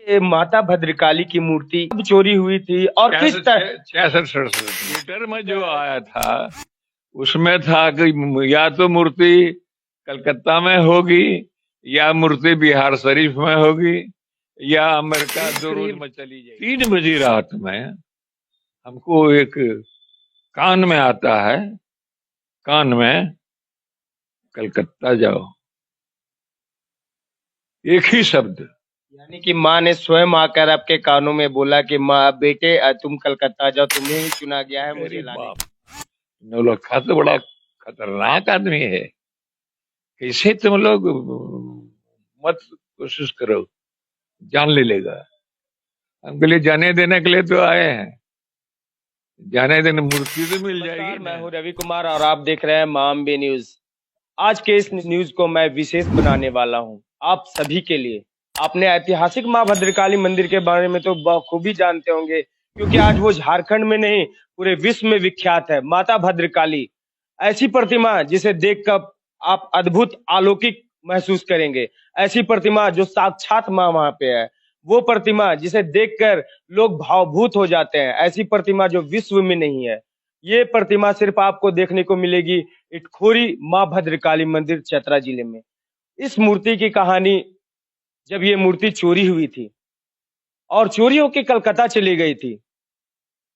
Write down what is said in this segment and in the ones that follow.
ये माता भद्रकाली की मूर्ति कब चोरी हुई थी और किस तरह? 66-67 मीटर में जो आया था उसमें था कि या तो मूर्ति कलकत्ता में होगी या मूर्ति बिहार शरीफ में होगी या अमेरिका 2 रोज में चली जाएगी। 3 बजे रात में हमको एक कान में आता है, कान में कलकत्ता जाओ, एक ही शब्द। यानी कि माँ ने स्वयं आकर आपके कानों में बोला कि माँ बेटे तुम कलकत्ता जाओ, तुम्हें ही चुना गया है मुझे अरे लाने बाप, के नौलखा तो बड़ा खतरनाक आदमी है। कैसे तुम लोग मत कोशिश करो, जान ले लेगा। हमके लिए जाने देने के लिए तो आए हैं, जाने देने मूर्ति तो मिल लिए। जाएगी नमस्कार, ना। मैं हूँ रवि कुमार और आप देख रहे हैं मामबे न्यूज। आज के इस न्यूज को मैं विशेष बनाने वाला हूँ आप सभी के लिए। आपने ऐतिहासिक माँ भद्रकाली मंदिर के बारे में तो बखूबी जानते होंगे, क्योंकि आज वो झारखंड में नहीं पूरे विश्व में विख्यात है। माता भद्रकाली ऐसी प्रतिमा जिसे देखकर आप अद्भुत अलौकिक महसूस करेंगे। ऐसी प्रतिमा जो साक्षात माँ वहां पे है। वो प्रतिमा जिसे देखकर लोग भावभूत हो जाते हैं। ऐसी प्रतिमा जो विश्व में नहीं है। ये प्रतिमा सिर्फ आपको देखने को मिलेगी इटखोरी माँ भद्रकाली मंदिर चतरा जिले में। इस मूर्ति की कहानी, जब ये मूर्ति चोरी हुई थी और चोरी होकर कलकत्ता चली गई थी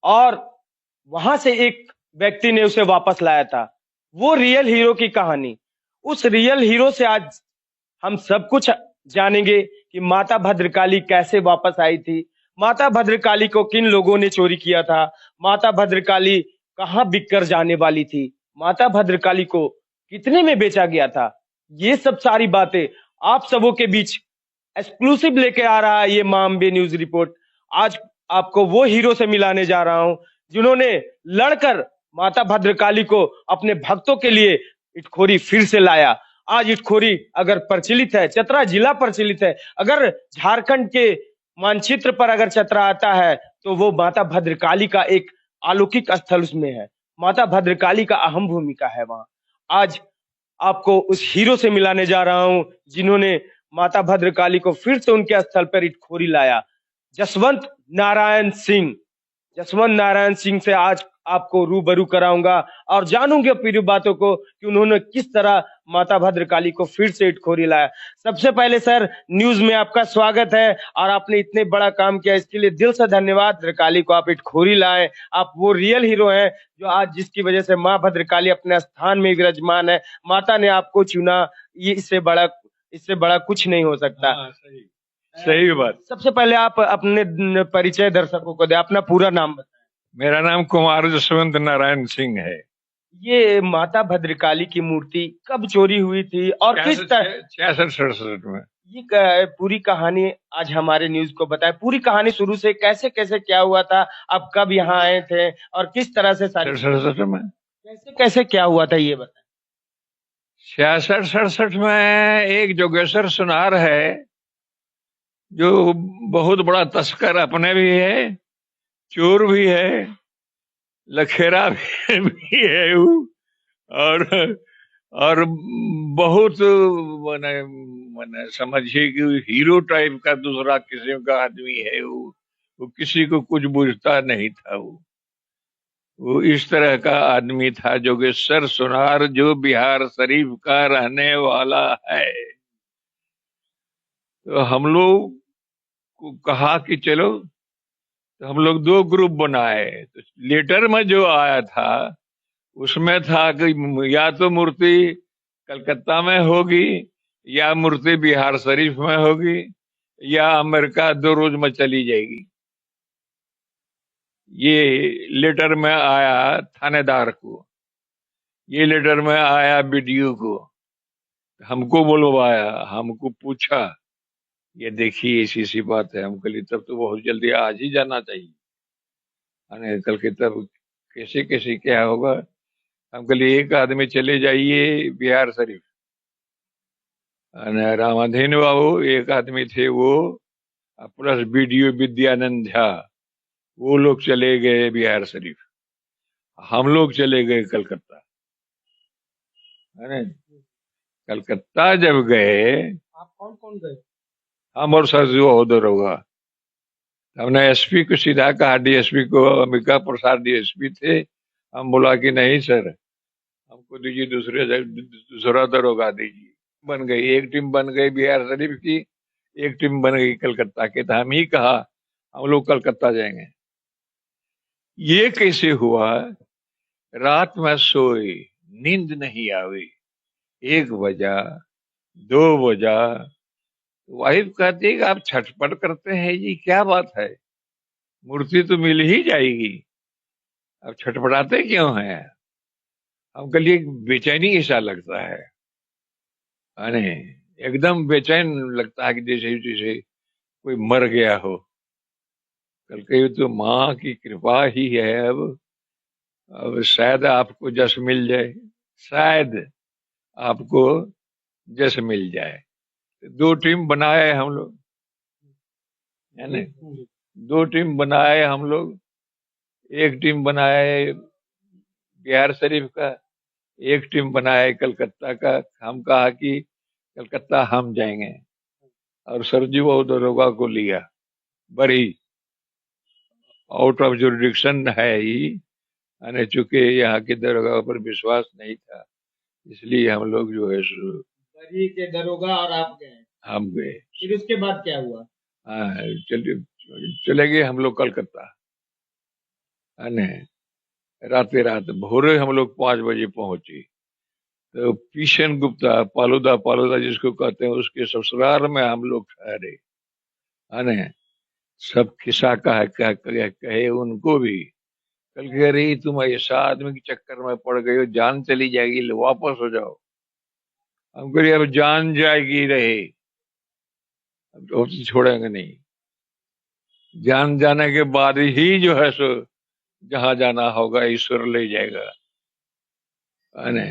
और वहां से एक व्यक्ति ने उसे वापस लाया था। वो रियल हीरो की कहानी। उस रियल हीरो से आज हम सब कुछ जानेंगे कि माता भद्रकाली कैसे वापस आई थी, माता भद्रकाली को किन लोगों ने चोरी किया था, माता भद्रकाली कहाँ बिक कर जाने वाली थी, माता भद्रकाली को कितने में बेचा गया था। ये सब सारी बातें आप सबों के बीच एक्सक्लूसिव लेके आ रहा है ये मामबे न्यूज रिपोर्ट। आज आपको वो हीरो से मिलाने जा रहा हूं जिन्होंने लड़कर माता भद्रकाली को अपने भक्तों के लिए इटखोरी फिर से लाया। आज इटखोरी अगर प्रचलित है, चतरा जिला प्रचलित है, अगर झारखंड के मानचित्र पर अगर चतरा आता है तो वो माता भद्रकाली का एक अलौकिक स्थल उसमें है। माता भद्रकाली का अहम भूमिका है वहां। आज आपको उस हीरो से मिलाने जा रहा हूं जिन्होंने माता भद्रकाली को फिर से उनके स्थल पर इटखोरी लाया। जसवंत नारायण सिंह। जसवंत नारायण सिंह से आज आपको रूबरू कराऊंगा और जानूंगे पूरी बातों को कि उन्होंने किस तरह माता भद्रकाली को फिर से इटखोरी लाया। सबसे पहले सर, न्यूज में आपका स्वागत है और आपने इतने बड़ा काम किया, इसके लिए दिल से धन्यवाद। भद्रकाली को आप इटखोरी लाए, आप वो रियल हीरो हैं जो आज जिसकी वजह से माँ भद्रकाली अपने स्थान में विराजमान है। माता ने आपको चुना, ये इससे बड़ा कुछ नहीं हो सकता। हाँ, सही सही बात। सबसे पहले आप अपने परिचय दर्शकों को दे, अपना पूरा नाम बताएं। मेरा नाम कुमार जसवंत नारायण सिंह है। ये माता भद्रकाली की मूर्ति कब चोरी हुई थी और किस तरह? 66-67 में। ये पूरी कहानी आज हमारे न्यूज को बताएं। पूरी कहानी शुरू से कैसे कैसे क्या हुआ था, आप कब यहाँ आए थे और किस तरह से सारी 67 में, कैसे कैसे क्या हुआ था ये बताएं। 66-67 में एक जोगेश्वर सुनार है जो बहुत बड़ा तस्कर अपने भी है, चोर भी है, लखेरा भी है वो, और और बहुत माने माने समझिए कि हीरो टाइप का दूसरा किस्म का आदमी है वो किसी को कुछ बुझता नहीं था। वो इस तरह का आदमी था जोगेश्वर सुनार, जो बिहार शरीफ का रहने वाला है। तो हम लोग को कहा कि चलो, तो हम लोग 2 ग्रुप बनाए। तो लेटर में जो आया था उसमें था कि या तो मूर्ति कलकत्ता में होगी या मूर्ति बिहार शरीफ में होगी या अमेरिका 2 रोज में चली जाएगी। ये लेटर में आया थानेदार को, ये लेटर में आया बीडीओ को। हमको बुलवाया, हमको पूछा, ये देखिए ऐसी सी बात है। हम कहली तब तो बहुत जल्दी आज ही जाना चाहिए, अरे कल के तब कैसे कैसे क्या होगा। हम कहली एक आदमी चले जाइए बिहार शरीफ, रामाधीन बाबू एक आदमी थे वो, प्लस बीडीओ विद्यानंद झा, वो लोग चले गए बिहार शरीफ। हम लोग चले गए कलकत्ता। अरे कलकत्ता जब गए, आप कौन कौन गए? हम और सर जो उधर होगा, हमने एसपी को सीधा कहा, डीएसपी को, अंबिका प्रसाद डीएसपी थे, हम बोला कि नहीं सर, हमको दीजिए दूसरा दरोगा दीजिए। बन गई, एक टीम बन गई बिहार शरीफ की, एक टीम बन गई कलकत्ता के। तो हम ही कहा हम लोग कलकत्ता जाएंगे। ये कैसे हुआ? रात में सोए, नींद नहीं आवी, 1 बजा, 2 बजा, वाइफ कहती है कि आप छटपट करते हैं जी, क्या बात है, मूर्ति तो मिल ही जाएगी, अब छटपटाते क्यों हैं? हमको लिए बेचैनी ऐसा लगता है, अरे एकदम बेचैन लगता है कि जैसे जैसे कोई मर गया हो। कल के तो माँ की कृपा ही है। अब शायद आपको जस मिल जाए, शायद आपको जस मिल जाए। 2 टीम बनाए हम लोग, है ना, 2 टीम बनाए हम लोग। एक टीम बनाए बिहार शरीफ का, एक टीम बनाए कलकत्ता का। हम कहा कि कलकत्ता हम जाएंगे, और सरजी वो दरोगा को लिया, बरी आउट ऑफ जुरिडिक्शन है ही, यानी चूंकि यहाँ के दरोगा पर विश्वास नहीं था, इसलिए हम लोग जो है बरी के दरोगा और आप गए? हम गए। फिर उसके बाद क्या हुआ? हाँ, चले गए हम लोग कलकत्ता, है ना। रात भोरे हम लोग 5 बजे पहुंचे। तो किशन गुप्ता, पालूदा पालूदा जिसको कहते हैं, उसके ससुराल में हम लोग ठहरे, है ना। सब खिस्सा कहे उनको भी। कल कह रही तुम ऐसा आदमी के चक्कर में पड़ गए हो, जान चली जाएगी, वापस हो जाओ। हम कह रहे अब जान जाएगी रहे, अब तो छोड़ेंगे नहीं। जान जाने के बाद ही जो है सो जहां जाना होगा ईश्वर ले जाएगा, है ना।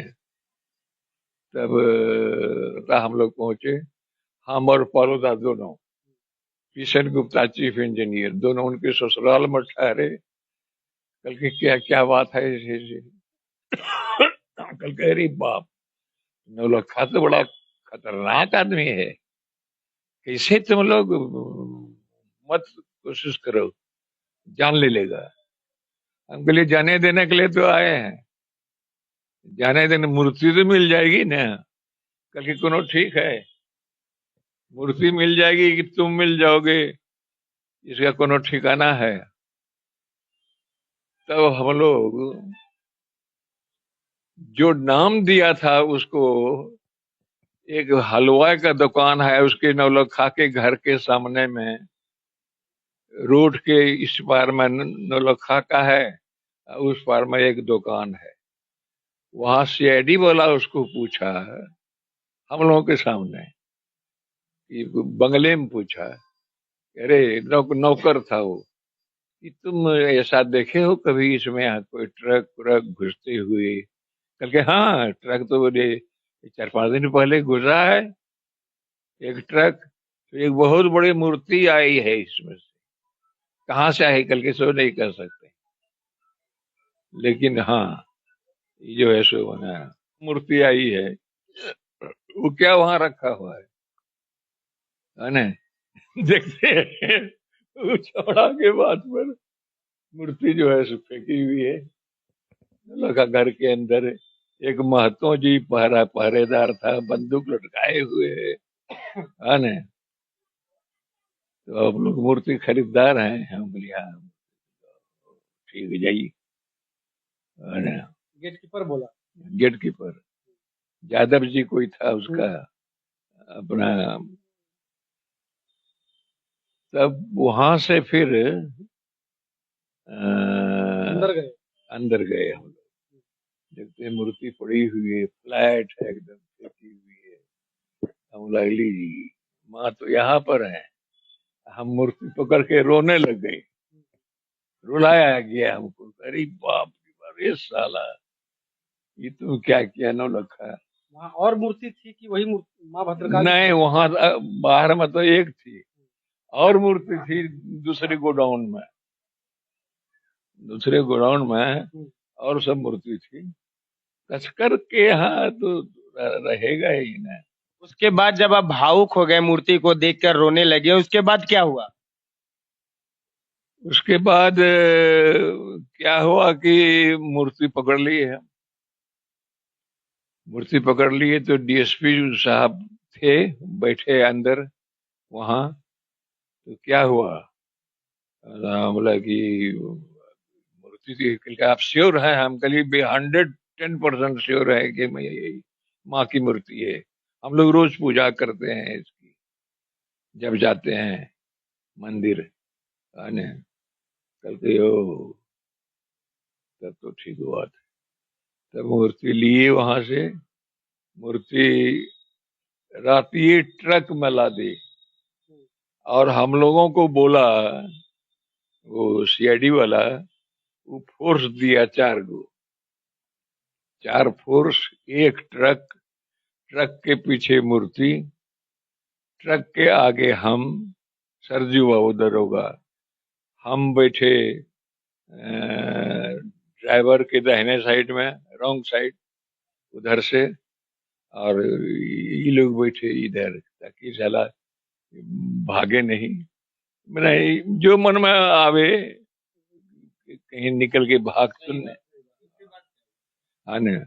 तब हम लोग पहुंचे, हम और पालूदा दोनों, किशन गुप्ता चीफ इंजीनियर, दोनों उनके ससुराल में ठहरे। कल की क्या क्या बात है कल कह रही बाप, नौलखा तो बड़ा खतरनाक आदमी है, कैसे तुम लोग मत कोशिश करो, जान ले लेगा। हम के लिए जाने देने के लिए तो आए हैं, जाने देने, मूर्ति तो मिल जाएगी ना। कल की कोनो ठीक है, मूर्ति मिल जाएगी कि तुम मिल जाओगे, इसका कोनो ठिकाना है। तब हम लोग जो नाम दिया था उसको, एक हलवाई का दुकान है उसके नौलखा के घर के सामने में, रोड के इस पार में नौलखा का है, उस पार में एक दुकान है। वहां सीआईडी वाला उसको पूछा, हम लोगों के सामने, कि बंगले में पूछा, अरे नौकर था वो, कि तुम ऐसा देखे हो कभी इसमें कोई ट्रक व्रक घुसते हुए? कल के हाँ, ट्रक तो 4-5 दिन पहले घुसा है एक ट्रक, तो एक बहुत बड़ी मूर्ति आई है इसमें से, कहाँ से आई कल के सो नहीं कर सकते, लेकिन हाँ ये जो है सो बना मूर्ति आई है, वो क्या वहां रखा हुआ है ना। देखते हैं वो चौड़ा के बाद पर मूर्ति जो है सो फेंकी हुई है लगा घर के अंदर। एक महतो जी पहरेदार था, बंदूक लटकाए हुए है ना। तो अब लोग मूर्ति खरीदार हैं, हम बोले हाँ ठीक है जाइए, है ना। गेट कीपर बोला? गेट कीपर यादव जी कोई था उसका अपना। तब वहां से फिर अंदर गए हम लोग, देखते मूर्ति पड़ी हुई है, फ्लैट है एकदम, फेंकी हुई है। हम लगली जी माँ तो यहाँ पर है। हम मूर्ति पकड़ के रोने लग गए, रुलाया गया हमको, अरे बाप रे बाप, ये साला ये तुम क्या किया नौलखा। वहाँ और मूर्ति थी कि वही माँ भद्रकाली? नहीं, वहां बाहर में तो एक थी, और मूर्ति थी दूसरे गोडाउन में, दूसरे गोडाउन में और सब मूर्ति थी। तस्कर के यहाँ तो रहेगा ही ना। उसके बाद जब आप भावुक हो गए, मूर्ति को देखकर रोने लगे, उसके बाद क्या हुआ? उसके बाद क्या हुआ कि मूर्ति पकड़ ली है। मूर्ति पकड़ लिए तो डीएसपी साहब थे बैठे अंदर वहां। तो क्या हुआ, बोला कि मूर्ति की आप श्योर है? हम करीब 110% श्योर है कि मैं यही माँ की मूर्ति है। हम लोग रोज पूजा करते हैं इसकी जब जाते हैं मंदिर आने। कहते हो तब तो ठीक हुआ था। तब मूर्ति लिए वहां से, मूर्ति राती ट्रक में ला दी और हम लोगों को बोला, वो सीआईडी वाला, वो फोर्स दिया 4 गो, 4 फोर्स, एक ट्रक, ट्रक के पीछे मूर्ति, ट्रक के आगे हम, सरजू बाबू दरोगा, हम बैठे ड्राइवर के दाहिने साइड में, रॉन्ग साइड उधर से, और ये लोग बैठे इधर ताकि साला भागे नहीं। मैंने जो मन में आवे कहीं निकल के भाग तो नहीं। हाँ न।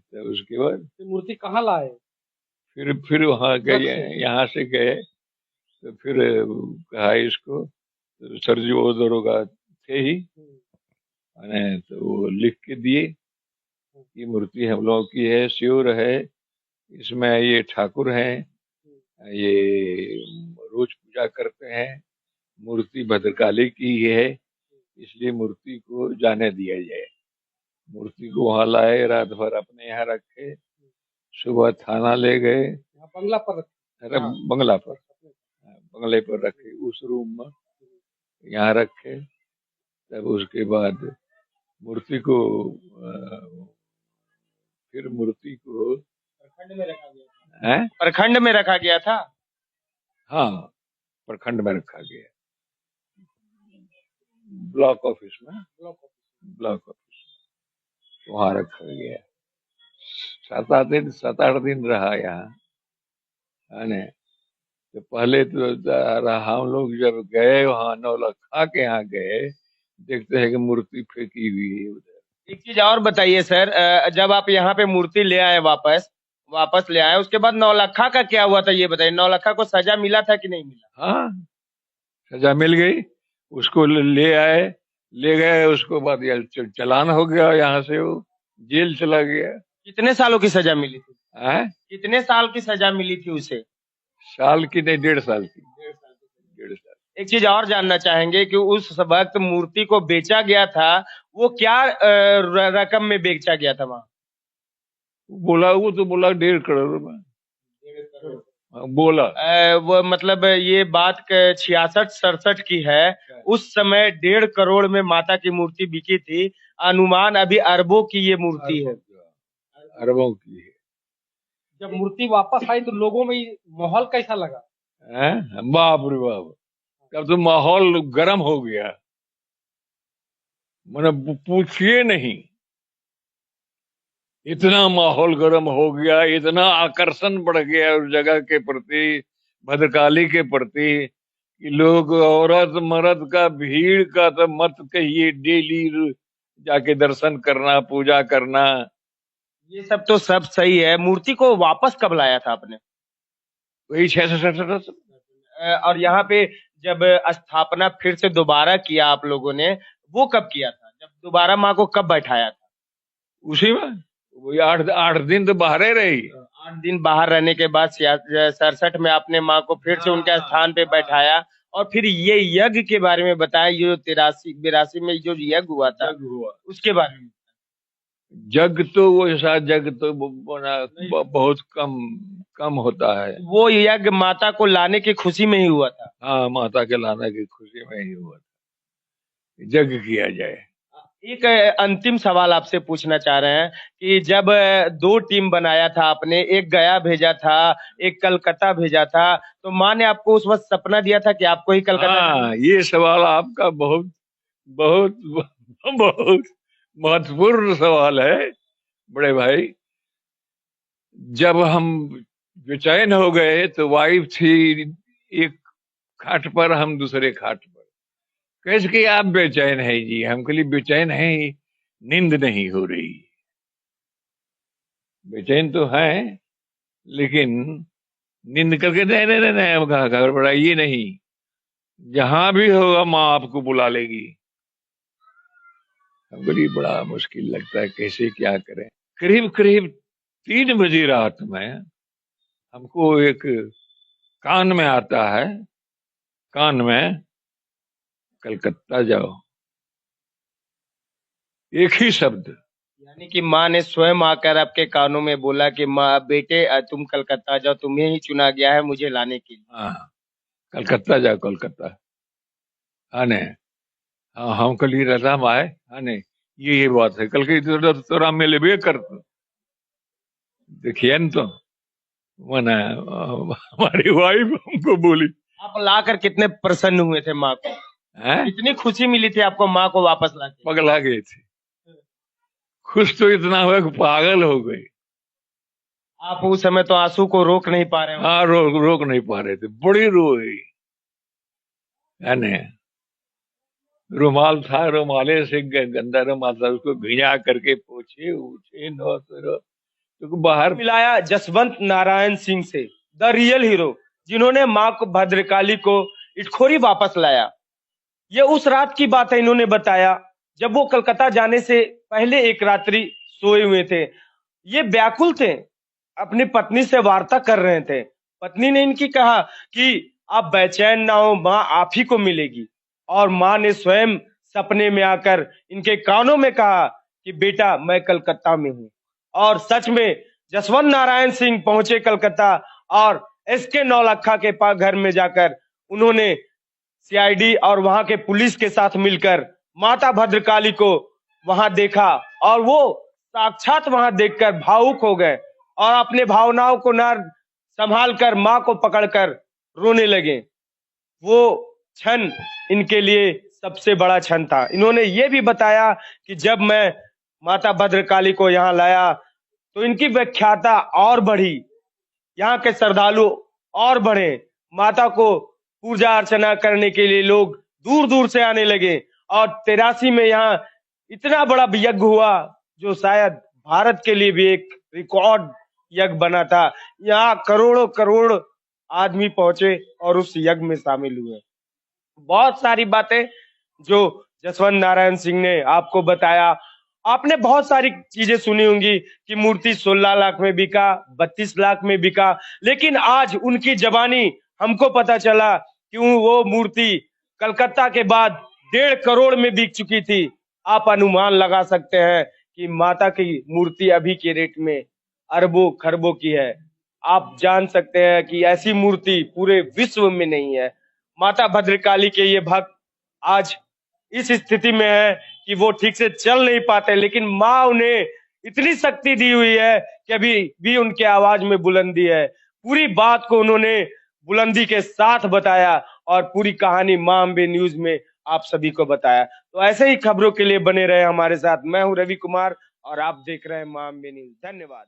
तो उसके बाद मूर्ति कहाँ लाए? फिर वहां गए, यहाँ से गए तो फिर कहा इसको, तो सरजू दरोगा थे ही, तो वो लिख के दिए कि मूर्ति हम लोगों की है, श्योर है, इसमें ये ठाकुर हैं, ये रोज पूजा करते हैं, मूर्ति भद्रकाली की ही है, इसलिए मूर्ति को जाने दिया जाए। मूर्ति को वहां लाए, रात भर अपने यहाँ रखे, सुबह थाना ले गए, बंगला पर, बंगला पर, बंगले पर रखे, उस रूम में यहाँ रखे। तब उसके बाद मूर्ति को फिर मूर्ति को प्रखंड में रखा गया था। प्रखंड में रखा गया था। हाँ, प्रखंड में रखा गया, ब्लॉक ऑफिस में, ब्लॉक ऑफिस वहां रखा गया। 7-8 दिन रहा यहाँ, है न। तो पहले तो हम लोग जब गए वहां नौलखा के यहाँ गए, देखते हैं कि मूर्ति फेंकी हुई है उधर। एक चीज और बताइए सर, जब आप यहाँ पे मूर्ति ले आए, वापस ले आए, उसके बाद नौलखा का क्या हुआ था ये बताइए। नौलखा को सजा मिला था कि नहीं मिला? हाँ, सजा मिल गई, उसको ले आए, ले गए, उसको बाद चालान हो गया, यहाँ से वो जेल चला गया। कितने सालों की सजा मिली थी? कितने साल की सजा मिली थी उसे? साल की नहीं, 1.5 साल की। 1.5 साल। एक चीज और जानना चाहेंगे कि उस वक्त मूर्ति को बेचा गया था, वो क्या रकम में बेचा गया था वहाँ? वो तो बोला 1.5 करोड़ में बोला। वो मतलब ये बात 66-67 की है। उस समय 1.5 करोड़ में माता की मूर्ति बिकी थी। अनुमान अभी अरबों की ये मूर्ति है। अरबों की है। जब मूर्ति वापस आई तो लोगों में माहौल कैसा लगा? बाप रे बाप, तब तो माहौल गर्म हो गया, मैंने पूछिए नहीं, इतना माहौल गर्म हो गया, इतना आकर्षण बढ़ गया उस जगह के प्रति, भद्रकाली के प्रति, कि लोग, औरत मर्द का, भीड़ का तो मत कहिए, डेली जाके दर्शन करना, पूजा करना। ये सब तो सब सही है। मूर्ति को वापस कब लाया था आपने? वही 667। और यहाँ पे जब स्थापना फिर से दोबारा किया आप लोगों ने, वो कब किया था? जब दोबारा माँ को कब बैठाया था? उसी में वही 8 दिन तो बाहर ही रही। 8 दिन बाहर रहने के बाद 67 में आपने माँ को फिर से उनके स्थान पे बैठाया। और फिर ये यज्ञ के बारे में बताया, ये जो 83-82 में जो यज्ञ हुआ था, उसके बारे में। जग तो वो ऐसा जग तो बहुत कम होता है। वो यज्ञ माता को लाने की खुशी में ही हुआ था। हाँ, माता के लाने की खुशी में ही हुआ था, जग किया जाए। एक अंतिम सवाल आपसे पूछना चाह रहे हैं कि जब 2 टीम बनाया था आपने, एक गया भेजा था, एक कलकत्ता भेजा था, तो माँ ने आपको उस वक्त सपना दिया था कि आपको ही कलकत्ता? हाँ, ये सवाल आपका बहुत बहुत बहुत महत्वपूर्ण सवाल है बड़े भाई। जब हम बेचैन हो गए तो वाइफ थी एक खाट पर, हम दूसरे खाट पर, कैसे कि आप बेचैन है जी, हमके लिए बेचैन है, नींद नहीं हो रही। बेचैन तो है, लेकिन नींद करके नहीं नहीं नहीं नहीं, हम कहा घबराइए नहीं, जहां भी होगा माँ आपको बुला लेगी। हमको लिए बड़ा मुश्किल लगता है, कैसे क्या करें। करीब करीब 3 बजे रात में हमको एक कान में आता है, कान में, कलकत्ता जाओ, एक ही शब्द। यानी कि माँ ने स्वयं आकर आपके कानों में बोला कि माँ बेटे तुम कलकत्ता जाओ, तुम्हें ही चुना गया है मुझे लाने के लिए। हाँ, कलकत्ता जाओ, कलकत्ता। हाँ ने, हाँ हम कल ही रहता हम आए। हाँ ने, ये बात है, कल के तोरा में लेबे कर, देखिए न तो मना, हमारी वाइफ हमको बोली। आप लाकर कितने प्रसन्न हुए थे माँ को? हैं? कितनी खुशी मिली थी आपको माँ को वापस लाके? पगला गए थे, खुश तो इतना हुआ कि पागल हो गए। आप उस समय तो आंसू को रोक नहीं पा रहे हो। हाँ, रोक नहीं पा रहे थे, बड़ी रोई। है ने, रुमाल था, रुमाले से गंदा रुमाल था, उसको भिजा करके पोछे उछे नो तो बाहर मिलाया जसवंत नारायण सिंह से, द रियल हीरो, जिन्होंने माँ को भद्रकाली को इटखोरी वापस लाया। ये उस रात की बात है, इन्होंने बताया जब वो कलकत्ता जाने से पहले एक रात्रि सोए हुए थे। ये व्याकुल थे, अपनी पत्नी से वार्ता कर रहे थे। पत्नी ने इनकी कहा कि आप बेचैन ना हो, माँ आप ही को मिलेगी। और माँ ने स्वयं सपने में आकर इनके कानों में कहा कि बेटा मैं कलकत्ता में हूँ। और सच में जसवंत नारायण सिंह पहुंचे कलकत्ता और एसके नौलखा के पास घर में जाकर उन्होंने सीआईडी और वहां के पुलिस के साथ मिलकर माता भद्रकाली को वहां देखा और वो साक्षात वहां देखकर भावुक हो गए और अपने भावनाओं को न संभाल कर माँ को पकड़कर रोने लगे। वो क्षण इनके लिए सबसे बड़ा क्षण था। इन्होंने ये भी बताया कि जब मैं माता भद्रकाली को यहाँ लाया तो इनकी व्याख्याता और बढ़ी, यहाँ के श्रद्धालु और बढ़े, माता को पूजा अर्चना करने के लिए लोग दूर दूर से आने लगे। और 83 में यहाँ इतना बड़ा यज्ञ हुआ जो शायद भारत के लिए भी एक रिकॉर्ड यज्ञ बना था। यहाँ करोड़ों करोड़ आदमी पहुंचे और उस यज्ञ में शामिल हुए। बहुत सारी बातें जो जसवंत नारायण सिंह ने आपको बताया। आपने बहुत सारी चीजें सुनी होंगी कि मूर्ति 16 लाख में बिका, 32 लाख में बिका, लेकिन आज उनकी जबानी हमको पता चला कि वो मूर्ति कलकत्ता के बाद 1.5 करोड़ में बिक चुकी थी। आप अनुमान लगा सकते हैं कि माता की मूर्ति अभी के रेट में अरबों खरबों की है। आप जान सकते हैं कि ऐसी मूर्ति पूरे विश्व में नहीं है। माता भद्रकाली के ये भक्त आज इस स्थिति में है कि वो ठीक से चल नहीं पाते, लेकिन माँ उन्हें इतनी शक्ति दी हुई है कि अभी भी उनके आवाज में बुलंदी है। पूरी बात को उन्होंने बुलंदी के साथ बताया और पूरी कहानी माँ अम्बे न्यूज में आप सभी को बताया। तो ऐसे ही खबरों के लिए बने रहे हमारे साथ। मैं हूं रवि कुमार और आप देख रहे हैं माँ अम्बे न्यूज। धन्यवाद।